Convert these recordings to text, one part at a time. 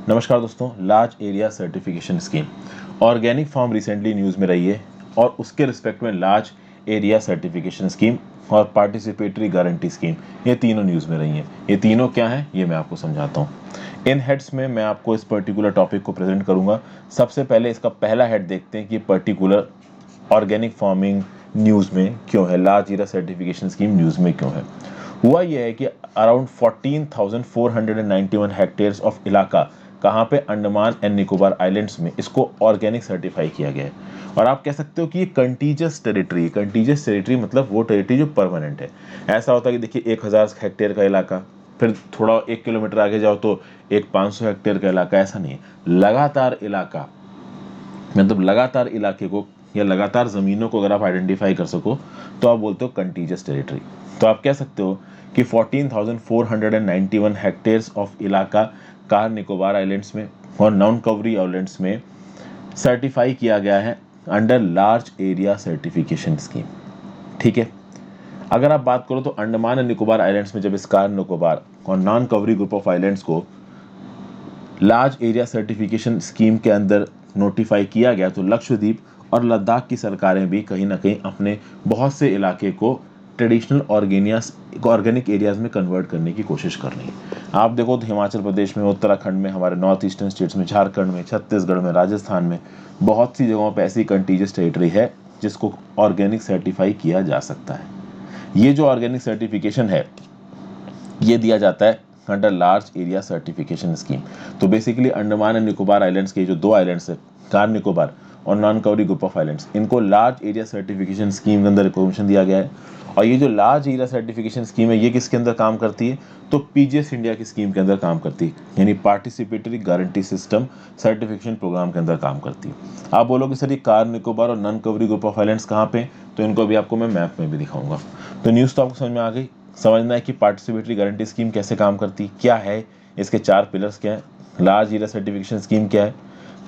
नमस्कार दोस्तों, large area certification scheme organic farm recently news में रही है और उसके रिस्पेक्ट में लार्ज एरिया सर्टिफिकेशन स्कीम और पार्टिसिपेटरी गारंटी स्कीम, ये तीनों न्यूज़ में रही हैं। ये तीनों क्या हैं ये मैं आपको समझाता हूँ। इन हेड्स में मैं आपको इस पर्टिकुलर टॉपिक को प्रेजेंट करूँगा। सबसे पहले इसका पहला हेड देखते हैं कि पर्टिकुलर ऑर्गेनिक फार्मिंग न्यूज़ में क्यों है, large area certification scheme news में क्यों है। हुआ यह है कि अराउंड 14,491 हेक्टेयर्स ऑफ इलाका कहाँ पे, अंडमान एंड निकोबार आइलैंड्स में इसको ऑर्गेनिक सर्टिफाई किया गया है। और आप कह सकते हो कि ये कंटीजियस टेरिटरी मतलब वो टेरिटरी जो परमानेंट है। ऐसा होता है कि देखिए 1,000 हेक्टेयर का इलाका, फिर थोड़ा 1 किलोमीटर आगे जाओ तो एक 500 हेक्टेयर का इलाका, ऐसा नहीं है। लगातार इलाका मतलब लगातार इलाके को या लगातार ज़मीनों को अगर आप आइडेंटिफाई कर सको तो आप बोलते हो कंटीजियस टेरिटरी। तो आप कह सकते हो कि 14,491 हेक्टेयर्स ऑफ इलाका कार निकोबार आइलैंड्स में और नॉन कवरी आइलैंड्स में सर्टिफाई किया गया है under large area certification scheme. ठीक है, अगर आप बात करो तो अंडमान एंड निकोबार आइलैंड्स में जब इस कार निकोबार और Nancowry group of islands को लार्ज एरिया सर्टिफिकेशन स्कीम के अंदर नोटिफाई किया गया तो लक्षद्वीप और लद्दाख की सरकारें भी कहीं ना कहीं अपने बहुत से इलाके को ट्रेडिशनल ऑर्गेनिक एरियाज में कन्वर्ट करने की कोशिश कर रही है। आप देखो तो हिमाचल प्रदेश में, उत्तराखंड में, हमारे नॉर्थ ईस्टर्न स्टेट्स में, झारखंड में, छत्तीसगढ़ में, राजस्थान में बहुत सी जगहों पर ऐसी कंटीजियस टेरिटरी है जिसको ऑर्गेनिक सर्टिफाई किया जा सकता है। ये जो ऑर्गेनिक सर्टिफिकेशन है ये दिया जाता है under large area certification scheme. तो basically Andaman and Nicobar islands के जो दो आइलैंड्स है, कार निकोबार और Nancowry group of islands, इनको लार्ज एरिया सर्टिफिकेशन स्कीम के अंदर रिकॉग्निशन दिया गया है। और ये जो लार्ज एरिया सर्टिफिकेशन स्कीम है ये किसके अंदर काम करती है, तो पीजीएस इंडिया की स्कीम के अंदर काम करती है, यानी participatory guarantee system certification programme के अंदर काम करती है। आप बोलोगे सर ये कार निकोबार और Nancowry group of islands कहाँ पे, तो इनको अभी आपको मैं मैप में भी दिखाऊंगा। तो न्यूज़ तो आपको समझ में आ गई। समझना है कि पार्टिसिपेटरी गारंटी स्कीम कैसे काम करती, क्या है इसके 4 पिलर्स, क्या है लार्ज एरिया सर्टिफिकेशन स्कीम, क्या है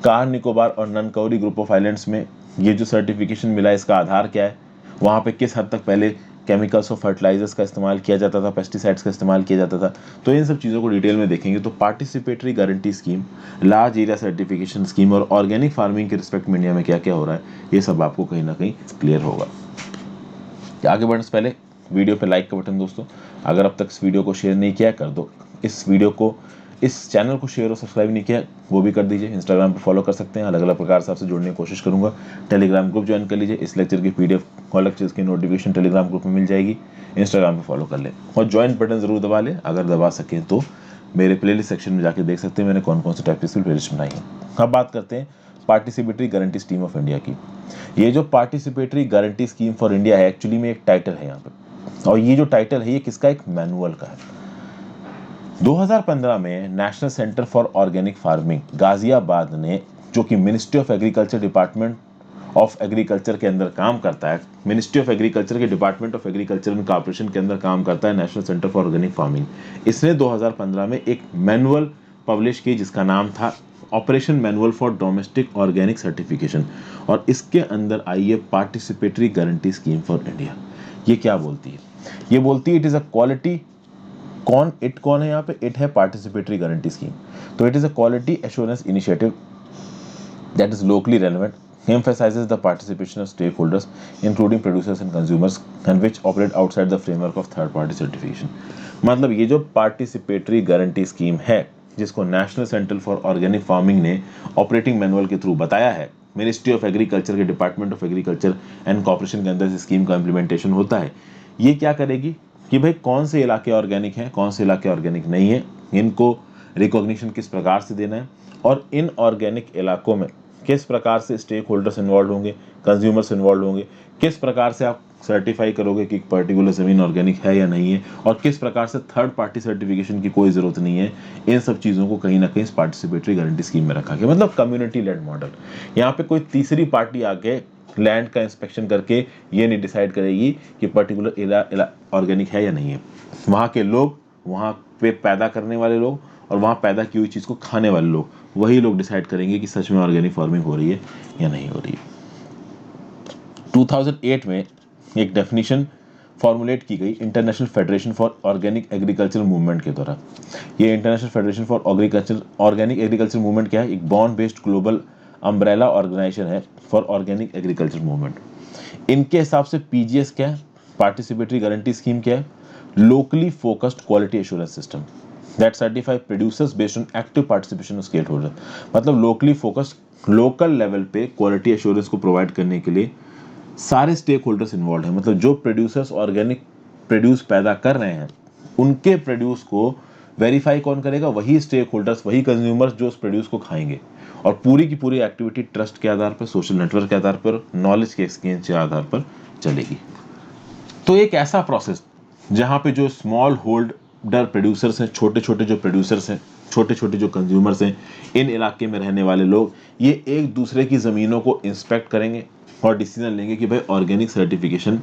कार निकोबार और Nancowry group of islands में ये जो सर्टिफिकेशन मिला है इसका आधार क्या है, वहाँ पे किस हद तक पहले केमिकल्स और फर्टिलाइजर्स का इस्तेमाल किया जाता था, पेस्टिसाइड्स का इस्तेमाल किया जाता था। तो इन सब चीज़ों को डिटेल में देखेंगे। तो participatory guarantee scheme, large area certification scheme और ऑर्गेनिक फार्मिंग के रिस्पेक्ट में इंडिया में क्या क्या हो रहा है, ये सब आपको कहीं ना कहीं क्लियर होगा। आगे बढ़ने से पहले वीडियो पे लाइक का बटन दोस्तों, अगर अब तक इस वीडियो को शेयर नहीं किया कर दो। इस वीडियो को, इस चैनल को शेयर और सब्सक्राइब नहीं किया वो भी कर दीजिए। इंस्टाग्राम पे फॉलो कर सकते हैं, अलग अलग प्रकार से आपसे जुड़ने की कोशिश करूंगा। टेलीग्राम ग्रुप ज्वाइन कर लीजिए, इस लेक्चर की पीडीएफ और लेक्चर्स की नोटिफिकेशन टेलीग्राम ग्रुप में मिल जाएगी। इंस्टाग्राम पे फॉलो कर ले और ज्वाइन बटन जरूर दबा लें। अगर दबा सकें तो मेरे प्लेलिस्ट सेक्शन में जाके देख सकते हैं मैंने कौन कौन से टॉपिक्स की प्लेलिस्ट बनाई है। अब बात करते हैं participatory guarantee scheme of India की। ये जो participatory guarantee scheme for India है एक्चुअली में एक टाइटल है यहाँ पे, और ये जो टाइटल है ये किसका, एक मैनुअल का है। 2015 में national centre for organic farming Ghaziabad ने, जो कि ministry of agriculture, department of agriculture के अंदर काम करता है, मिनिस्ट्री ऑफ एग्रीकल्चर के department of agriculture and corporation के अंदर काम करता है national centre for organic farming. इसने 2015 में एक मैनुअल पब्लिश की जिसका नाम था operation manual for domestic organic certification, और इसके अंदर आई है participatory guarantee scheme for India. ये क्या बोलती है, ये बोलती है इट इज अ क्वालिटी, कौन है यहाँ पे, इट है पार्टिसिपेटरी गारंटी स्कीम। तो it is a quality assurance initiative that is locally relevant, emphasizes the participation of stakeholders including producers and consumers and which operate outside the framework of third party certification। मतलब ये जो participatory guarantee scheme है जिसको national centre for organic farming ने operating manual के through बताया है, ministry of agriculture के department of agriculture and corporation के अंदर इस स्कीम का इम्प्लीमेंटेशन होता है। ये क्या करेगी कि भाई कौन से इलाके ऑर्गेनिक हैं, कौन से इलाके ऑर्गेनिक नहीं है, इनको रिकॉग्निशन किस प्रकार से देना है, और इन ऑर्गेनिक इलाकों में किस प्रकार से स्टेक होल्डर्स इन्वॉल्व होंगे, कंज्यूमर्स इन्वॉल्व होंगे, किस प्रकार से आप सर्टिफाई करोगे कि पर्टिकुलर ज़मीन ऑर्गेनिक है या नहीं है, और किस प्रकार से थर्ड पार्टी सर्टिफिकेशन की कोई ज़रूरत नहीं है। इन सब चीज़ों को कहीं ना कहीं इस पार्टिसिपेटरी गारंटी स्कीम में रखा गया, मतलब कम्युनिटी लेड मॉडल। यहाँ पे कोई तीसरी पार्टी आके लैंड का इंस्पेक्शन करके ये नहीं डिसाइड करेगी कि पर्टिकुलर ऑर्गेनिक है या नहीं है। वहाँ के लोग, वहाँ पे पैदा करने वाले लोग और वहाँ पैदा की हुई चीज़ को खाने वाले लोग, वही लोग डिसाइड करेंगे कि सच में ऑर्गेनिक फार्मिंग हो रही है या नहीं हो रही है। 2008 में एक डेफिनेशन फॉर्मुलेट की गई International Federation for organic agriculture Movement के द्वारा। ये International Federation for organic agriculture Movement क्या है? एक bond based global umbrella organisation है फॉर ऑर्गेनिक एग्रीकल्चर मूवमेंट। इनके हिसाब से पीजीएस क्या है? पार्टिसिपेटरी गारंटी स्कीम क्या है? Locally focused quality assurance system that certify producers based on active participation of stakeholder. मतलब लोकली फोकस्ड, लोकल लेवल पे क्वालिटी एश्योरेंस को प्रोवाइड करने के लिए सारे स्टेक होल्डर्स इन्वॉल्व हैं। मतलब जो प्रोड्यूसर्स ऑर्गेनिक प्रोड्यूस पैदा कर रहे हैं उनके प्रोड्यूस को वेरीफाई कौन करेगा? वही स्टेक होल्डर्स, वही कंज्यूमर्स जो उस प्रोड्यूस को खाएंगे। और पूरी की पूरी एक्टिविटी ट्रस्ट के आधार पर, सोशल नेटवर्क के आधार पर, नॉलेज के एक्सचेंज के आधार पर चलेगी। तो एक ऐसा प्रोसेस जहां पे जो स्मॉल होल्डर प्रोड्यूसर्स हैं, छोटे छोटे जो प्रोड्यूसर्स हैं, छोटे छोटे जो कंज्यूमर्स हैं, इन इलाके में रहने वाले लोग, ये एक दूसरे की ज़मीनों को इंस्पेक्ट करेंगे और डिसीजन लेंगे कि भाई ऑर्गेनिक सर्टिफिकेशन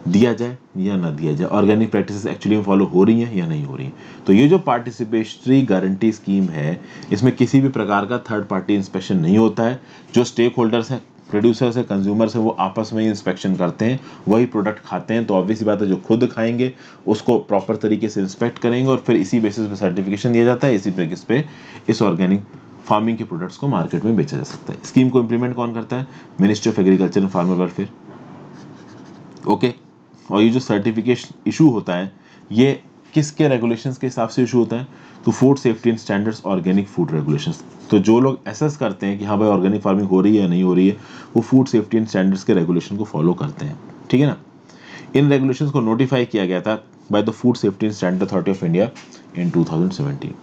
दिया जाए या ना दिया जाए, ऑर्गेनिक प्रैक्टिसेस एक्चुअली में फॉलो हो रही हैं या नहीं हो रही हैं। तो ये जो पार्टिसिपेटरी गारंटी स्कीम है, इसमें किसी भी प्रकार का थर्ड पार्टी इंस्पेक्शन नहीं होता है। जो स्टेक होल्डर्स हैं, प्रोड्यूसर्स है, कंज्यूमर्स है, वो आपस में ही इंस्पेक्शन करते हैं, वही प्रोडक्ट खाते हैं। तो ऑब्वियस बात है जो खुद खाएंगे उसको प्रॉपर तरीके से इंस्पेक्ट करेंगे और फिर इसी बेसिस पे सर्टिफिकेशन दिया जाता है। इसी बेसिस पे इस ऑर्गेनिक फार्मिंग के प्रोडक्ट्स को मार्केट में बेचा जा सकता है। स्कीम को इंप्लीमेंट कौन करता है? Ministry of agriculture and farmer welfare. Okay. और ये जो सर्टिफिकेशन इशू होता है ये किसके रेगुलेशंस के हिसाब से इशू होता है? तो food safety and standards, organic food regulations. तो जो लोग एसेस करते हैं कि हाँ भाई ऑर्गेनिक फार्मिंग हो रही है या नहीं हो रही है, वो फूड सेफ्टी एंड स्टैंडर्ड्स के रेगुलेशन को फॉलो करते हैं। ठीक है ना। इन रेगुलेशंस को नोटिफाई किया गया था by the food safety and standard authority of India in 2017।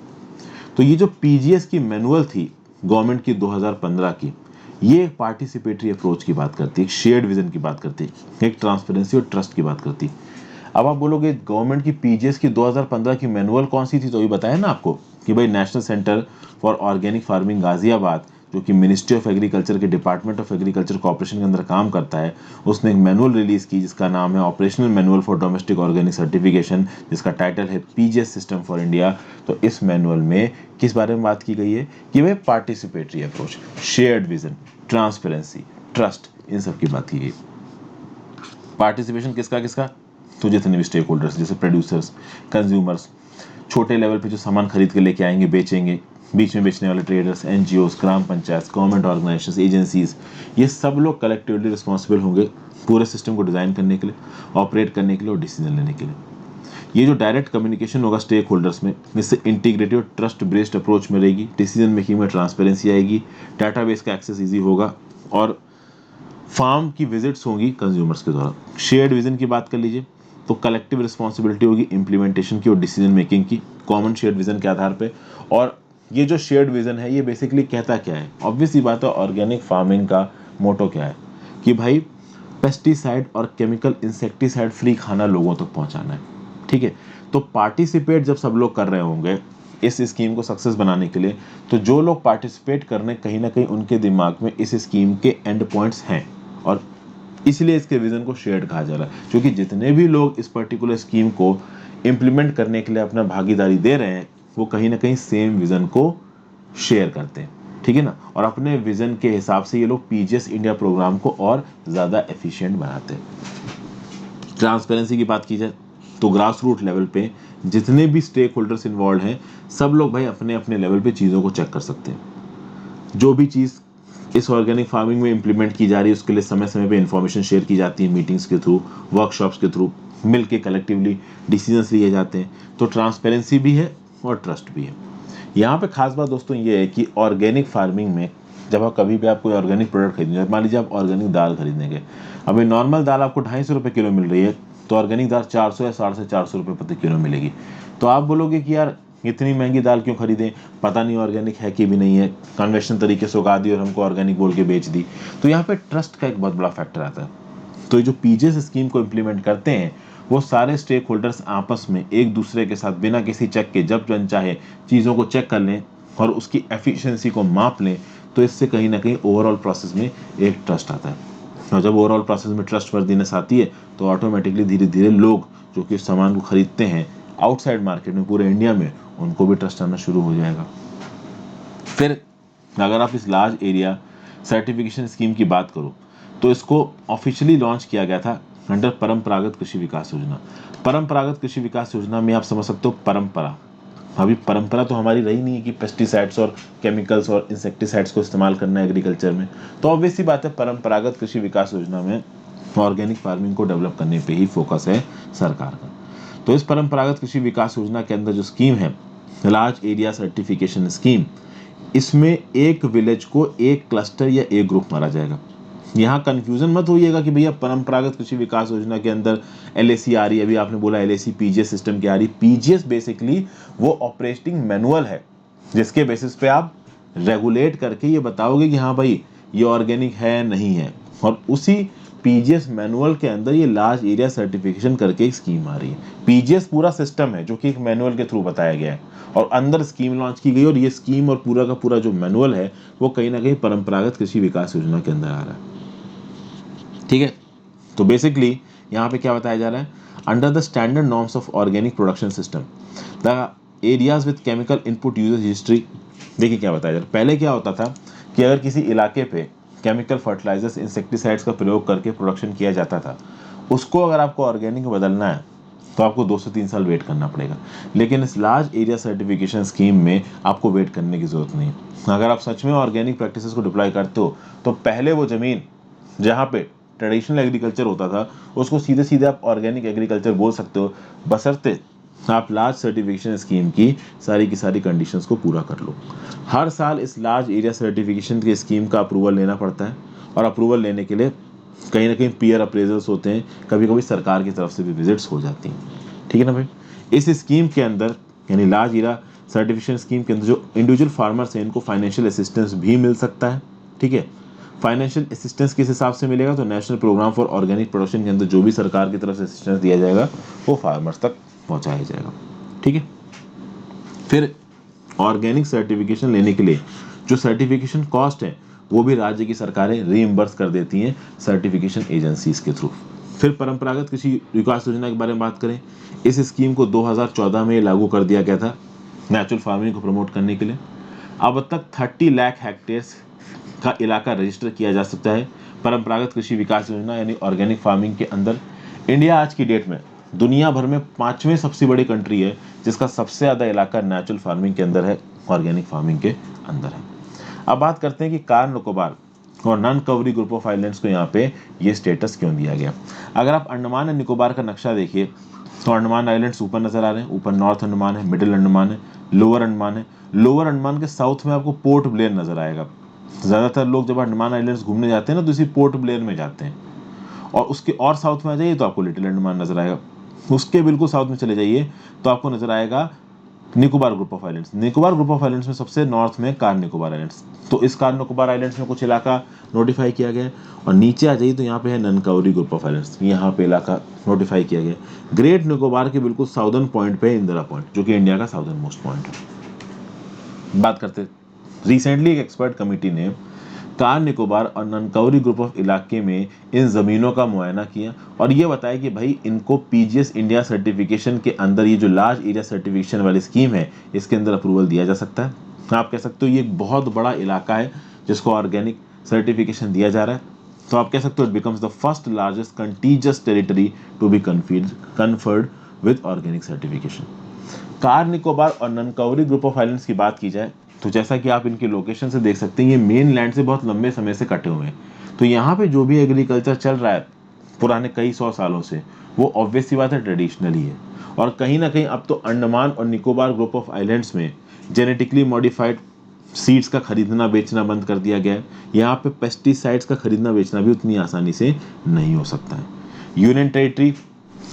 तो ये जो पीजीएस की मैनुअल थी गवर्नमेंट की 2015 की, ये एक पार्टिसिपेटरी अप्रोच की बात करती है, एक शेयर्ड विजन की बात करती है, एक ट्रांसपेरेंसी और ट्रस्ट की बात करती है। अब आप बोलोगे गवर्नमेंट की पीजीएस की 2015 की मैनुअल कौन सी थी? तो ये बताया ना आपको कि भाई national centre for organic farming Ghaziabad, जो कि मिनिस्ट्री ऑफ एग्रीकल्चर के डिपार्टमेंट ऑफ एग्रीकल्चर कॉर्पोरेशन के अंदर काम करता है, उसने एक मैनुअल रिलीज की जिसका नाम है operational manual for domestic organic certification, जिसका टाइटल है पीजीएस सिस्टम फॉर इंडिया। तो इस मैनुअल में किस बारे में बात की गई है? कि भाई participatory approach, shared vision, transparency, trust, इन सब की बात की गई। पार्टिसिपेशन किसका किसका? तो जितने भी स्टेक होल्डर्स, जैसे प्रोड्यूसर्स, कंज्यूमर्स, छोटे लेवल पे जो सामान खरीद के लेके आएंगे बेचेंगे, बीच में बेचने वाले ट्रेडर्स, एनजीओस, ग्राम पंचायत, गवर्नमेंट ऑर्गेनाइजेशंस, एजेंसीज, ये सब लोग कलेक्टिवली रिस्पॉन्सिबल होंगे पूरे सिस्टम को डिज़ाइन करने के लिए, ऑपरेट करने के लिए और डिसीजन लेने के लिए। ये जो डायरेक्ट कम्युनिकेशन होगा स्टेक होल्डर्स में, इससे इंटीग्रेटेड और ट्रस्ट बेस्ड अप्रोच में रहेगी, डिसीजन मेकिंग में ट्रांसपेरेंसी आएगी, डाटाबेस का एक्सेस ईजी होगा और फार्म की विजिट्स होंगी कंज्यूमर्स के द्वारा। शेयर्ड विजन की बात कर लीजिए तो कलेक्टिव रिस्पॉन्सिबिलिटी होगी इम्प्लीमेंटेशन की और डिसीजन मेकिंग की, कॉमन शेयर्ड विजन के आधार पे। और ये जो शेयर्ड विजन है ये बेसिकली कहता क्या है? ऑब्वियस ही बात है, ऑर्गेनिक फार्मिंग का मोटो क्या है? कि भाई पेस्टिसाइड और केमिकल इंसेक्टिसाइड फ्री खाना लोगों तक पहुंचाना है। ठीक है। तो पार्टिसिपेट जब सब लोग कर रहे होंगे इस स्कीम को सक्सेस बनाने के लिए, तो जो लोग पार्टिसिपेट करने, कहीं ना कहीं उनके दिमाग में इस स्कीम के एंड पॉइंट्स हैं और इसलिए इसके विजन को शेयर्ड कहा जा रहा है। क्योंकि जितने भी लोग इस पर्टिकुलर स्कीम को इम्प्लीमेंट करने के लिए अपना भागीदारी दे रहे हैं वो कहीं ना कहीं सेम विजन को शेयर करते हैं। ठीक है ना। और अपने विजन के हिसाब से ये लोग पीजीएस इंडिया प्रोग्राम को और ज़्यादा एफिशिएंट बनाते हैं। ट्रांसपेरेंसी की बात की जाए तो ग्रास रूट लेवल पे जितने भी स्टेक होल्डर्स इन्वॉल्व हैं सब लोग भाई अपने अपने लेवल पे चीज़ों को चेक कर सकते हैं। जो भी चीज़ इस ऑर्गेनिक फार्मिंग में इंप्लीमेंट की जा रही है उसके लिए समय समय पे इंफॉर्मेशन शेयर की जाती है, मीटिंग्स के थ्रू, वर्कशॉप्स के थ्रू, मिल के कलेक्टिवली डिसीजंस लिए जाते हैं। तो ट्रांसपेरेंसी भी है और ट्रस्ट भी है। यहाँ पे खास बात दोस्तों ये है कि ऑर्गेनिक फार्मिंग में जब आप कभी भी आप कोई ऑर्गेनिक प्रोडक्ट खरीदेंगे, मान लीजिए आप ऑर्गेनिक दाल खरीदेंगे, अभी नॉर्मल दाल आपको 250 रुपये किलो मिल रही है, तो ऑर्गेनिक दाल 400 या 450 रुपये प्रति किलो मिलेगी। तो आप बोलोगे कि यार इतनी महंगी दाल क्यों खरीदें, पता नहीं ऑर्गेनिक है कि भी नहीं है, कन्वेंशनल तरीके से उगा दी और हमको ऑर्गेनिक बोल के बेच दी। तो यहाँ पे ट्रस्ट का एक बहुत बड़ा फैक्टर आता है। तो ये जो पीजीएस स्कीम को इम्प्लीमेंट करते हैं वो सारे स्टेक होल्डर्स आपस में एक दूसरे के साथ बिना किसी चेक के जब मन चाहे चीज़ों को चेक कर लें और उसकी एफिशिएंसी को माप लें। तो इससे कहीं ना कहीं ओवरऑल प्रोसेस में एक ट्रस्ट आता है और जब ओवरऑल प्रोसेस में ट्रस्ट वर्दीनेस आती है तो ऑटोमेटिकली धीरे धीरे लोग जो कि उस सामान को खरीदते हैं आउटसाइड मार्केट में पूरे इंडिया में, उनको भी ट्रस्ट आना शुरू हो जाएगा। फिर अगर आप इस लार्ज एरिया सर्टिफिकेशन स्कीम की बात करो तो इसको ऑफिशियली लॉन्च किया गया था अंडर परंपरागत कृषि विकास योजना। परंपरागत कृषि विकास योजना में आप समझ सकते हो परंपरा, अभी परंपरा तो हमारी रही नहीं है कि पेस्टिसाइड्स और केमिकल्स और इंसेक्टिसाइड्स को इस्तेमाल करना है एग्रीकल्चर में, तो ऑब्वियस सी बात है परंपरागत कृषि विकास योजना में ऑर्गेनिक फार्मिंग को डेवलप करने पे ही फोकस है सरकार का। तो इस परंपरागत कृषि विकास योजना के अंदर जो स्कीम है लार्ज एरिया सर्टिफिकेशन स्कीम, इसमें एक विलेज को एक क्लस्टर या एक ग्रुप माना जाएगा। यहाँ कंफ्यूजन मत होइएगा कि भैया परंपरागत कृषि विकास योजना के अंदर एलएसी आ रही है, अभी आपने बोला एलएसी पीजीएस सिस्टम की आ रही। पीजीएस बेसिकली वो ऑपरेटिंग मैनुअल है जिसके बेसिस पे आप रेगुलेट करके ये बताओगे कि हाँ भाई ये ऑर्गेनिक है नहीं है, और उसी पीजीएस मैनुअल के अंदर ये लार्ज एरिया सर्टिफिकेशन करके एक स्कीम आ रही है। पीजीएस पूरा सिस्टम है जो कि एक मैनुअल के थ्रू बताया गया है और अंदर स्कीम लॉन्च की गई, और ये स्कीम और पूरा का पूरा जो मैनुअल है वो कहीं ना कहीं परंपरागत कृषि विकास योजना के अंदर आ रहा है। ठीक है, तो बेसिकली यहाँ पे क्या बताया जा रहा है, under the standard norms of organic production system the areas with chemical input usages history. देखिए क्या बताया जा रहा है, पहले क्या होता था कि अगर किसी इलाके पे केमिकल फर्टिलाइजर्स इंसेक्टिसाइड्स का प्रयोग करके प्रोडक्शन किया जाता था, उसको अगर आपको ऑर्गेनिक में बदलना है तो आपको 2 से 3 साल वेट करना पड़ेगा। लेकिन इस लार्ज एरिया सर्टिफिकेशन स्कीम में आपको वेट करने की जरूरत नहीं। अगर आप सच में ऑर्गेनिक प्रैक्टिसेस को डिप्लॉय करते हो तो पहले वो ज़मीन जहाँ पे ट्रेडिशनल एग्रीकल्चर होता था उसको सीधे सीधे आप ऑर्गेनिक एग्रीकल्चर बोल सकते हो, बशर्ते आप लार्ज सर्टिफिकेशन स्कीम की सारी कंडीशंस को पूरा कर लो। हर साल इस लार्ज एरिया सर्टिफिकेशन की स्कीम का अप्रूवल लेना पड़ता है, और अप्रूवल लेने के लिए कहीं ना कहीं पीयर अप्रेजल्स होते हैं, कभी कभी सरकार की तरफ से भी विजिट्स हो जाती हैं। ठीक है ना भाई। इस स्कीम के अंदर यानी लार्ज एरिया सर्टिफिकेशन स्कीम के अंदर जो इंडिविजुअल फार्मर्स हैं इनको फाइनेंशियल असिस्टेंस भी मिल सकता है। ठीक है, फाइनेंशियल असिस्टेंस किस हिसाब से मिलेगा, तो national programme for organic production के अंदर जो भी सरकार की तरफ से असिस्टेंस दिया जाएगा वो फार्मर्स तक पहुंचाया जाएगा। ठीक है, फिर ऑर्गेनिक सर्टिफिकेशन लेने के लिए जो सर्टिफिकेशन कॉस्ट है वो भी राज्य की सरकारें रीइंबर्स कर देती हैं सर्टिफिकेशन एजेंसीज के थ्रू। फिर परंपरागत कृषि विकास योजना के बारे में बात करें, इस स्कीम को 2014 में लागू कर दिया गया था नेचुरल फार्मिंग को प्रमोट करने के लिए। अब तक 30 लाख हेक्टेयर्स का इलाका रजिस्टर किया जा सकता है परंपरागत कृषि विकास योजना यानी ऑर्गेनिक फार्मिंग के अंदर। इंडिया आज की डेट में दुनिया भर में 5वें सबसे बड़ी कंट्री है जिसका सबसे ज़्यादा इलाका नेचुरल फार्मिंग के अंदर है, ऑर्गेनिक फार्मिंग के अंदर है। अब बात करते हैं कि कार निकोबार और Nancowry group of islands को यहाँ पे ये स्टेटस क्यों दिया गया। अगर आप अंडमान एंड निकोबार का नक्शा देखिए तो अंडमान आइलैंड्स ऊपर नजर आ रहे हैं, ऊपर नॉर्थ अंडमान है, मिडिल अंडमान है, लोअर अंडमान है। लोअर अंडमान के साउथ में आपको पोर्ट ब्लेयर नजर आएगा। ज़्यादातर लोग जब अंडमान आइलैंड्स घूमने जाते हैं ना तो इसी पोर्ट ब्लेयर में जाते हैं, और उसके और साउथ में आ जाइए तो आपको लिटिल अंडमान नजर आएगा। उसके बिल्कुल साउथ में चले जाइए तो आपको नजर आएगा Nicobar group of islands. Nicobar group of islands में सबसे नॉर्थ में कार निकोबार आइलैंड्स, तो इस कार निकोबार आइलैंड्स में कुछ इलाका नोटिफाई किया गया है। और नीचे आ जाइए तो यहाँ पे है ननकाउरी ग्रुप ऑफ आइलैंड्स, यहाँ पे इलाका नोटिफाई किया गया है। ग्रेट निकोबार के बिल्कुल साउदर्न पॉइंट पे इंदिरा पॉइंट जो कि इंडिया का साउदर्न मोस्ट पॉइंट है। बात करते रिसेंटली एक एक्सपर्ट कमेटी ने कार निकोबार और ननकाउरी ग्रुप ऑफ इलाके में इन ज़मीनों का मुआयना किया और ये बताया कि भाई इनको पीजीएस इंडिया सर्टिफिकेशन के अंदर ये जो लार्ज एरिया सर्टिफिकेशन वाली स्कीम है इसके अंदर अप्रूवल दिया जा सकता है। आप कह सकते हो ये एक बहुत बड़ा इलाका है जिसको ऑर्गेनिक सर्टिफिकेशन दिया जा रहा है, तो आप कह सकते हो it becomes the first largest contiguous territory to be conferred with organic certification. Car Nicobar और ननकाउरी ग्रुप ऑफ आइलैंड्स की बात की जाए तो जैसा कि आप इनके लोकेशन से देख सकते हैं ये मेन लैंड से बहुत लंबे समय से कटे हुए हैं, तो यहाँ पे जो भी एग्रीकल्चर चल रहा है पुराने कई 100 सालों से वो ऑब्वियस सी बात है ट्रेडिशनल ही है। और कहीं ना कहीं अब तो अंडमान और निकोबार ग्रुप ऑफ आइलैंड्स में जेनेटिकली मॉडिफाइड सीड्स का खरीदना बेचना बंद कर दिया गया है। यहाँ पे पेस्टिसाइड्स का खरीदना बेचना भी उतनी आसानी से नहीं हो सकता है। Union territory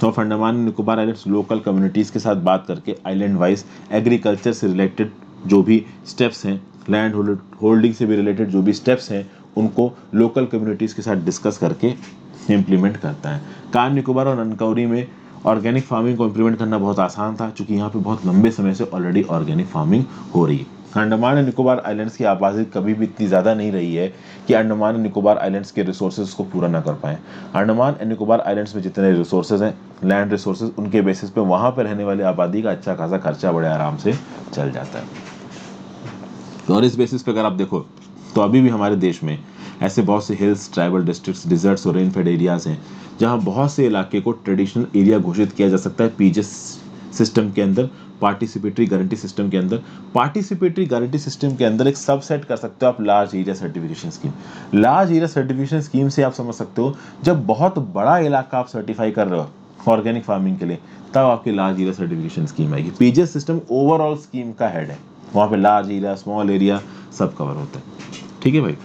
of Andaman and Nicobar islands local communities के साथ बात करके आइलैंड वाइज एग्रीकल्चर से रिलेटेड जो भी स्टेप्स हैं, लैंड होल्डिंग से भी रिलेटेड जो भी स्टेप्स हैं उनको लोकल कम्युनिटीज़ के साथ डिस्कस करके इम्प्लीमेंट करता है। कार निकोबार और ननकाउरी में ऑर्गेनिक फार्मिंग को इम्प्लीमेंट करना बहुत आसान था क्योंकि यहाँ पे बहुत लंबे समय से ऑलरेडी ऑर्गेनिक फार्मिंग हो रही है। अंडमान एंड निकोबार आइलैंड्स की आबादी कभी भी इतनी ज़्यादा नहीं रही है कि अंडमान एंड निकोबार आइलैंड्स के रिसोर्सेज को पूरा ना कर पाए। अंडमान एंड निकोबार आइलैंड्स में जितने रिसोर्सेज हैं लैंड रिसोर्सेज उनके बेसिस पे वहाँ पर रहने वाली आबादी का अच्छा खासा खर्चा बड़े आराम से चल जाता है। और इस बेसिस पे अगर आप देखो तो अभी भी हमारे देश में ऐसे बहुत से हिल्स, ट्राइबल डिस्ट्रिक्ट्स, डिजर्ट्स और रेनफेड एरियाज़ हैं जहाँ बहुत से इलाके को ट्रेडिशनल एरिया घोषित किया जा सकता है पीजीएस सिस्टम के अंदर, पार्टिसिपेटरी गारंटी सिस्टम के अंदर। पार्टिसिपेटरी गारंटी सिस्टम के अंदर एक सबसेट कर सकते हो आप large area certification scheme. Large area certification scheme से आप समझ सकते हो जब बहुत बड़ा इलाका आप सर्टिफाई कर रहे हो ऑर्गेनिक फार्मिंग के लिए, तब आपकी लार्ज एरिया सर्टिफिकेशन स्कीम आएगी। पीजीएस सिस्टम ओवरऑल स्कीम का हेड है, वहाँ पे लार्ज एरिया, स्मॉल एरिया सब कवर होता है। ठीक है भाई,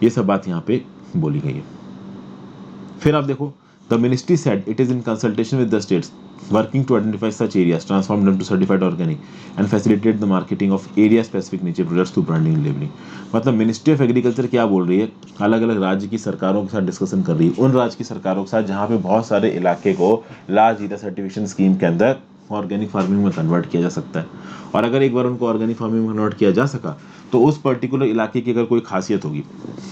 ये सब बात यहाँ पे बोली गई है। फिर आप देखो, the ministry said it is in consultation with the states working to identify such areas, transform them to certified organic and facilitate the marketing of area specific nature products through branding and labeling। मतलब ministry of agriculture क्या बोल रही है, अलग अलग राज्य की सरकारों के साथ डिस्कशन कर रही है, उन राज्य की सरकारों के साथ जहाँ पे बहुत सारे इलाके को लार्ज एरिया सर्टिफिकेशन स्कीम के अंदर ऑर्गेनिक फार्मिंग में कन्वर्ट किया जा सकता है। और अगर एक बार उनको ऑर्गेनिक फार्मिंग में कन्वर्ट किया जा सका तो उस पर्टिकुलर इलाके की अगर कोई खासियत होगी,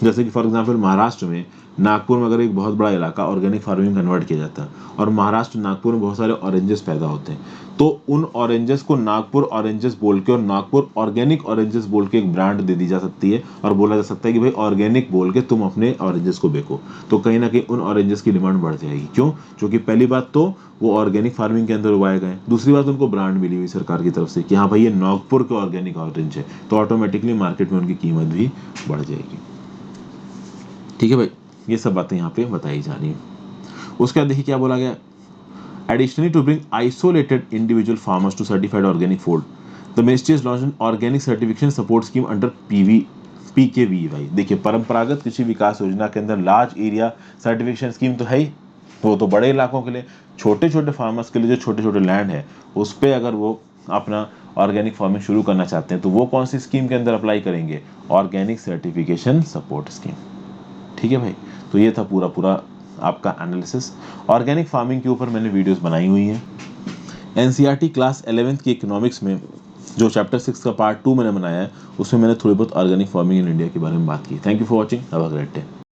जैसे कि फॉर एग्जांपल महाराष्ट्र में, नागपुर में अगर एक बहुत बड़ा इलाका ऑर्गेनिक फार्मिंग कन्वर्ट किया जाता है और महाराष्ट्र, नागपुर में बहुत सारे ऑरेंजेस पैदा होते हैं, तो उन ऑरेंजेस को नागपुर ऑरेंजेस बोल के और नागपुर ऑर्गेनिक ऑरेंजेस बोल के एक ब्रांड दे दी जा सकती है और बोला जा सकता है कि भाई ऑर्गेनिक बोल के तुम अपने ऑरेंजेस को बेचो। तो कहीं ना कहीं उन ऑरेंजेस की डिमांड बढ़ जाएगी। क्यों? क्योंकि पहली बात तो वो ऑर्गेनिक फार्मिंग के अंदर उगाए गए, दूसरी बात उनको ब्रांड मिली हुई सरकार की तरफ से कि हाँ भाई ये नागपुर के ऑर्गेनिक ऑरेंज है, तो ऑटोमेटिकली मार्केट में उनकी कीमत भी बढ़ जाएगी। ठीक है भाई, ये सब बातें यहाँ पे बताई जा रही हैं। उसके बाद देखिए क्या बोला गया, additionally to bring isolated individual farmers to certified organic food, the ministry has launched an organic certification support scheme under PKVY। देखिए, परंपरागत कृषि विकास योजना के अंदर लार्ज एरिया सर्टिफिकेशन स्कीम तो है ही, वो तो बड़े इलाकों के लिए। छोटे छोटे फार्मर्स के लिए जो छोटे छोटे लैंड है उस पर अगर वो अपना ऑर्गेनिक फार्मिंग शुरू करना चाहते हैं तो वो कौन सी स्कीम के अंदर अप्लाई करेंगे? Organic certification support scheme. ठीक है भाई, तो ये था पूरा पूरा आपका एनालिसिस। ऑर्गेनिक फार्मिंग के ऊपर मैंने वीडियोस बनाई हुई हैं। एनसीईआरटी क्लास 11th की इकोनॉमिक्स में जो चैप्टर 6 का पार्ट 2 मैंने बनाया है, उसमें मैंने थोड़ी बहुत ऑर्गेनिक फार्मिंग इन इंडिया के बारे में बात की। Thank you for watching, have a great day.